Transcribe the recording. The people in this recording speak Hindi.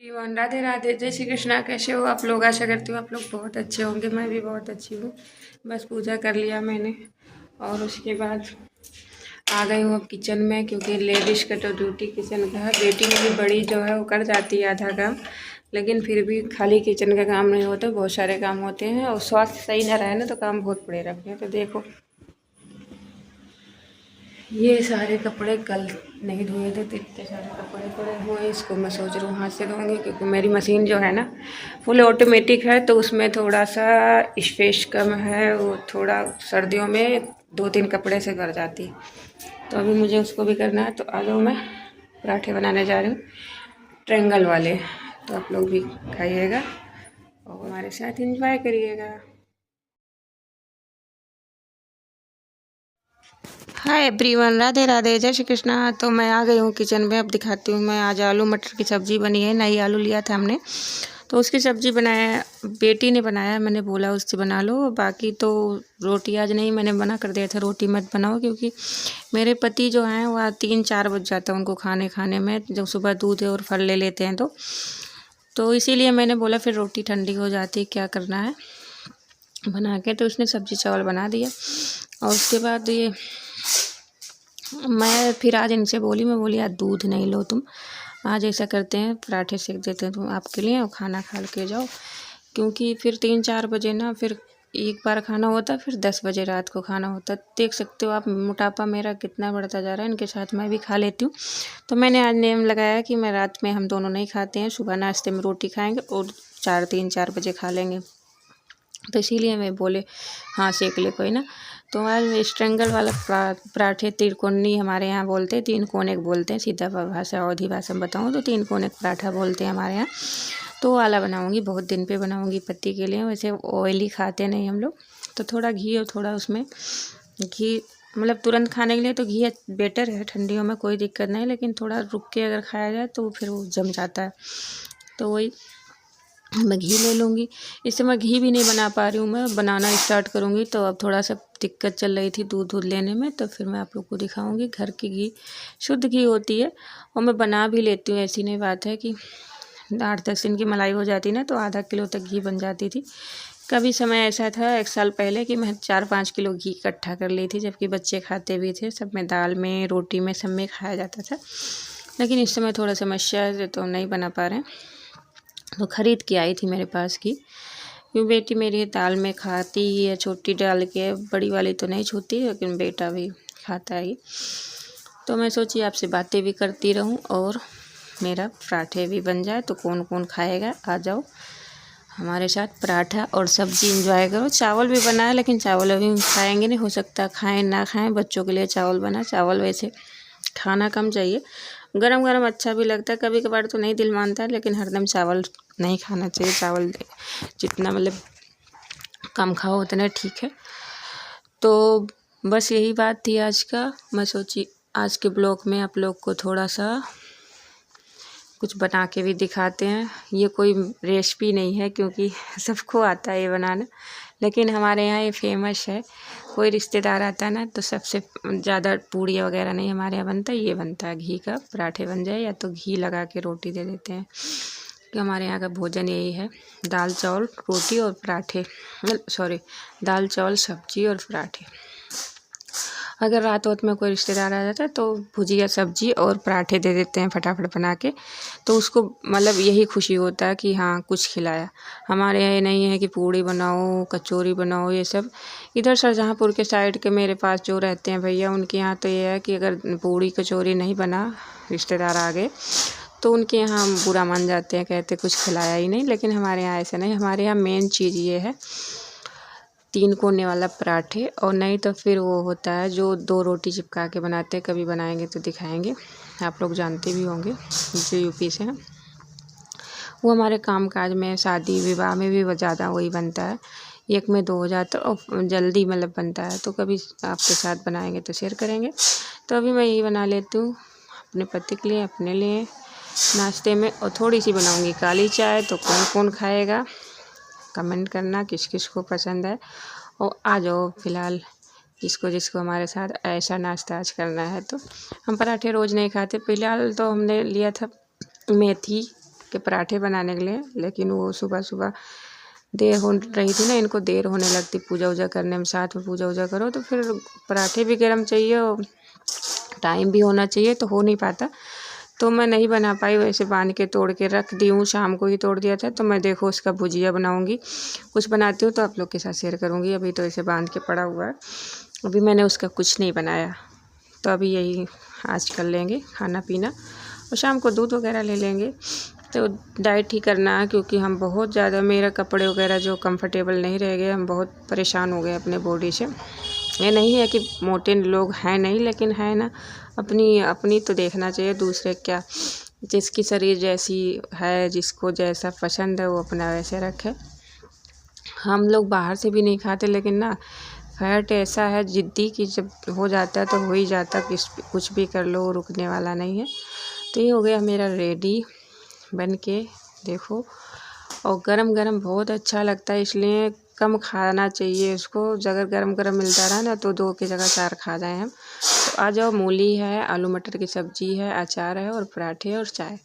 एवं राधे राधे, जय श्री कृष्णा। कैसे हो आप लोग? आशा करती हूँ आप लोग बहुत अच्छे होंगे। मैं भी बहुत अच्छी हूँ। बस पूजा कर लिया मैंने और उसके बाद आ गई हूँ अब किचन में, क्योंकि लेडीज़ का तो ड्यूटी किचन का है। बेटी मेरी बड़ी जो है वो कर जाती है आधा काम, लेकिन फिर भी खाली किचन का काम नहीं होता, बहुत सारे काम होते हैं। और स्वास्थ्य सही ना रहे ना तो काम बहुत पड़े रखते हैं। तो देखो ये सारे कपड़े कल नहीं धोए थे तो इतने सारे कपड़े पड़े हुए हैं। इसको मैं सोच रही हूँ हाथ से धोऊंगी, क्योंकि मेरी मशीन जो है ना फुल ऑटोमेटिक है, तो उसमें थोड़ा सा स्पेस कम है। वो थोड़ा सर्दियों में 2-3 कपड़े से भर जाती है, तो अभी मुझे उसको भी करना है। तो आ जाओ, मैं पराठे बनाने जा रही हूँ ट्रायंगल वाले। तो आप लोग भी खाइएगा और हमारे साथ एंजॉय करिएगा। हाय एवरीवन, राधे राधे, जय श्री कृष्णा। तो मैं आ गई हूँ किचन में। अब दिखाती हूँ। मैं आज आलू मटर की सब्ज़ी बनी है। नई आलू लिया था हमने, तो उसकी सब्ज़ी बनाया। बेटी ने बनाया, मैंने बोला उससे बना लो। बाकी तो रोटी आज नहीं, मैंने मना कर दिया था रोटी मत बनाओ, क्योंकि मेरे पति जो हैं वह 3-4 बज जाता है उनको खाने खाने में, जब सुबह दूध और फल ले लेते हैं तो इसीलिए मैंने बोला फिर रोटी ठंडी हो जाती, क्या करना है बना के। तो उसने सब्ज़ी चावल बना दिया। और उसके बाद ये मैं फिर आज इनसे बोली, मैं बोली आज दूध नहीं लो तुम, आज ऐसा करते हैं पराठे सेक देते हैं तुम आपके लिए और खाना खा के जाओ। क्योंकि फिर 3-4 बजे ना फिर एक बार खाना होता, फिर 10 बजे रात को खाना होता। देख सकते हो आप मोटापा मेरा कितना बढ़ता जा रहा है। इनके साथ मैं भी खा लेती हूँ। तो मैंने आज नियम लगाया कि मैं रात में हम दोनों नहीं खाते हैं, सुबह नाश्ते में रोटी खाएंगे और 3-4 बजे खा लेंगे। तो इसीलिए मैं बोले हाँ सेक ले कोई ना। तो आज स्ट्रेंगल वाला पराठे, तिरकोनी हमारे यहाँ बोलते हैं, 3 कोने बोलते हैं। सीधा भाषा अवधी भाषा में बताऊँ तो 3 कोने पराठा बोलते हैं हमारे यहाँ। तो वाला बनाऊँगी, बहुत दिन पे बनाऊँगी पति के लिए। वैसे ऑयली खाते नहीं हम लोग, तो थोड़ा घी और थोड़ा उसमें घी, मतलब तुरंत खाने के लिए तो घी बेटर है, ठंडियों में कोई दिक्कत नहीं, लेकिन थोड़ा रुक के अगर खाया जाए तो फिर वो जम जाता है। तो वही मैं घी ले लूँगी। इस समय घी भी नहीं बना पा रही हूँ, मैं बनाना स्टार्ट करूँगी। तो अब थोड़ा सा दिक्कत चल रही थी दूध लेने में, तो फिर मैं आप लोग को दिखाऊँगी। घर की घी शुद्ध घी होती है और मैं बना भी लेती हूँ। ऐसी नहीं बात है कि 8-10 दिन की मलाई हो जाती ना तो आधा किलो तक घी बन जाती थी। कभी समय ऐसा था 1 साल पहले कि मैं 4-5 किलो घी इकट्ठा कर ली थी, जबकि बच्चे खाते भी थे। सब में, दाल में, रोटी में, सब में खाया जाता था। लेकिन इस समय थोड़ा समस्या है तो नहीं बना पा रहे हैं। तो ख़रीद के आई थी मेरे पास की, क्योंकि बेटी मेरी दाल में खाती ही है, छोटी डाल के। बड़ी वाली तो नहीं छूती, लेकिन बेटा भी खाता है। तो मैं सोची आपसे बातें भी करती रहूं और मेरा पराठे भी बन जाए। तो कौन कौन खाएगा, आ जाओ हमारे साथ पराठा और सब्ज़ी एंजॉय करो। चावल भी बना है, लेकिन चावल अभी खाएंगे नहीं, हो सकता खाएं ना खाएं, बच्चों के लिए चावल बना। चावल वैसे खाना कम चाहिए, गरम गरम अच्छा भी लगता है। कभी कभार तो नहीं दिल मानता है, लेकिन हरदम चावल नहीं खाना चाहिए। चावल जितना मतलब कम खाओ उतना ठीक है। तो बस यही बात थी आज का। मैं सोची आज के ब्लॉग में आप लोग को थोड़ा सा कुछ बना के भी दिखाते हैं। ये कोई रेसिपी नहीं है, क्योंकि सबको आता है ये बनाना, लेकिन हमारे यहाँ ये फेमस है। कोई रिश्तेदार आता है ना तो सबसे ज़्यादा पूड़ी वगैरह नहीं हमारे यहाँ बनता, ये बनता है घी का पराठे बन जाए, या तो घी लगा के रोटी दे देते हैं। कि हमारे यहाँ का भोजन यही है, दाल चावल रोटी और पराठे, सॉरी, दाल चावल सब्जी और पराठे। अगर रात वत में कोई रिश्तेदार आ जाता है तो भुजिया सब्जी और पराठे दे देते हैं फटाफट बना के। तो उसको मतलब यही खुशी होता है कि हाँ कुछ खिलाया। हमारे यहाँ ये नहीं है कि पूड़ी बनाओ, कचौरी बनाओ, ये सब। इधर शाहजहाँपुर के साइड के मेरे पास जो रहते हैं भैया, उनके यहाँ तो ये है कि अगर पूड़ी कचौरी नहीं बना, रिश्तेदार आ गए, तो उनके यहाँ बुरा मान जाते हैं, कहते कुछ खिलाया ही नहीं। लेकिन हमारे यहाँ ऐसा नहीं, हमारे यहाँ मेन चीज़ ये है 3 कोने वाला पराठे। और नहीं तो फिर वो होता है जो 2 रोटी चिपका के बनाते हैं, कभी बनाएंगे तो दिखाएंगे, आप लोग जानते भी होंगे जो यूपी से हैं। वो हमारे काम काज में, शादी विवाह में भी ज़्यादा वही बनता है। 1 में 2 हो जाता है और जल्दी मतलब बनता है। तो कभी आपके साथ बनाएंगे तो शेयर करेंगे। तो अभी मैं यही बना लेती हूँ अपने पति के लिए, अपने लिए नाश्ते में। और थोड़ी सी बनाऊँगी काली चाय। तो कौन कौन खाएगा कमेंट करना, किस किस को पसंद है। और आ जाओ फ़िलहाल जिसको जिसको हमारे साथ ऐसा नाश्ता आज करना है। तो हम पराठे रोज़ नहीं खाते। फ़िलहाल तो हमने लिया था मेथी के पराठे बनाने के लिए, लेकिन वो सुबह सुबह देर हो रही थी ना, इनको देर होने लगती पूजा वूजा करने में। साथ में पूजा वूजा करो तो फिर पराठे भी गर्म चाहिए और टाइम भी होना चाहिए, तो हो नहीं पाता। तो मैं नहीं बना पाई, वैसे बांध के तोड़ के रख दी हूँ, शाम को ही तोड़ दिया था। तो मैं देखो उसका भुजिया बनाऊँगी, कुछ बनाती हूँ तो आप लोग के साथ शेयर करूँगी। अभी तो ऐसे बांध के पड़ा हुआ है, अभी मैंने उसका कुछ नहीं बनाया। तो अभी यही आज कर लेंगे खाना पीना, और शाम को दूध वगैरह ले लेंगे। तो डाइट ही करना है, क्योंकि हम बहुत ज़्यादा, मेरा कपड़े वगैरह जो कंफर्टेबल नहीं रह गए, हम बहुत परेशान हो गए अपने बॉडी से। ये नहीं है कि मोटे लोग हैं नहीं, लेकिन है ना, अपनी अपनी तो देखना चाहिए, दूसरे क्या, जिसकी शरीर जैसी है, जिसको जैसा पसंद है वो अपना वैसे रखे। हम लोग बाहर से भी नहीं खाते, लेकिन ना फैट ऐसा है जिद्दी कि जब हो जाता है तो हो ही जाता, कुछ भी कर लो रुकने वाला नहीं है। तो ये हो गया मेरा रेडी बन के, देखो। और गरम गरम बहुत अच्छा लगता है, इसलिए कम खाना चाहिए उसको। अगर गरम गरम मिलता रहा ना तो 2 की जगह 4 खा जाएं हम। तो आ जाओ, मूली है, आलू मटर की सब्जी है, अचार है और पराठे और चाय।